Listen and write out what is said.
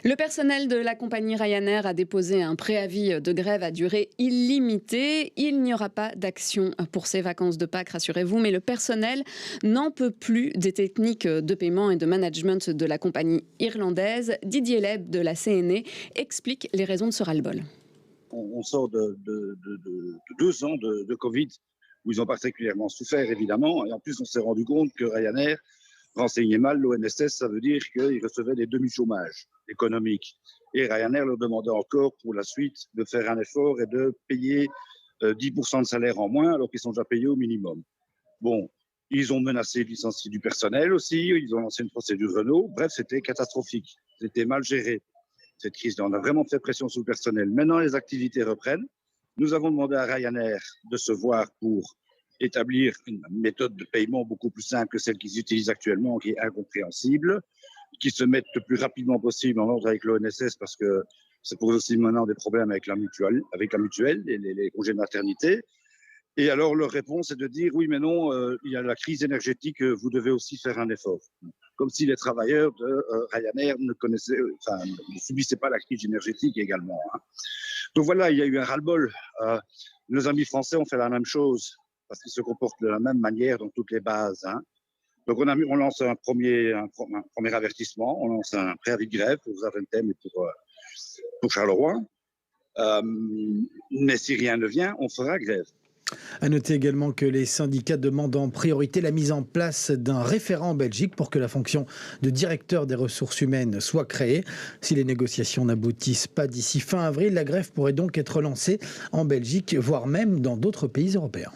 Le personnel de la compagnie Ryanair a déposé un préavis de grève à durée illimitée. Il n'y aura pas d'action pour ces vacances de Pâques, rassurez-vous, mais le personnel n'en peut plus des techniques de paiement et de management de la compagnie irlandaise. Didier Leb de la CNE explique les raisons de ce ras-le-bol. On sort de 2 ans de Covid, où ils ont particulièrement souffert, évidemment. Et en plus, on s'est rendu compte que Ryanair renseignait mal l'ONSS. Ça veut dire qu'ils recevaient des demi-chômages économiques. Et Ryanair leur demandait encore, pour la suite, de faire un effort et de payer 10% de salaire en moins, alors qu'ils sont déjà payés au minimum. Bon, ils ont menacé de licencier du personnel aussi. Ils ont lancé une procédure Renault. Bref, c'était catastrophique. C'était mal géré, cette crise. On a vraiment fait pression sur le personnel. Maintenant, les activités reprennent. Nous avons demandé à Ryanair de se voir pour établir une méthode de paiement beaucoup plus simple que celle qu'ils utilisent actuellement, qui est incompréhensible, qui se mettent le plus rapidement possible en ordre avec l'ONSS, parce que ça pose aussi maintenant des problèmes avec la mutuelle, les congés de maternité. Et alors leur réponse est de dire oui mais non, il y a la crise énergétique, vous devez aussi faire un effort. Comme si les travailleurs de Ryanair ne subissaient pas la crise énergétique également. Hein. Donc voilà, il y a eu un ras-le-bol. Nos amis français ont fait la même chose, parce qu'ils se comportent de la même manière dans toutes les bases. Hein. Donc on lance un premier avertissement, on lance un préavis de grève pour Zaventem et pour Charleroi. Mais si rien ne vient, on fera grève. À noter également que les syndicats demandent en priorité la mise en place d'un référent en Belgique pour que la fonction de directeur des ressources humaines soit créée. Si les négociations n'aboutissent pas d'ici fin avril, la grève pourrait donc être lancée en Belgique, voire même dans d'autres pays européens.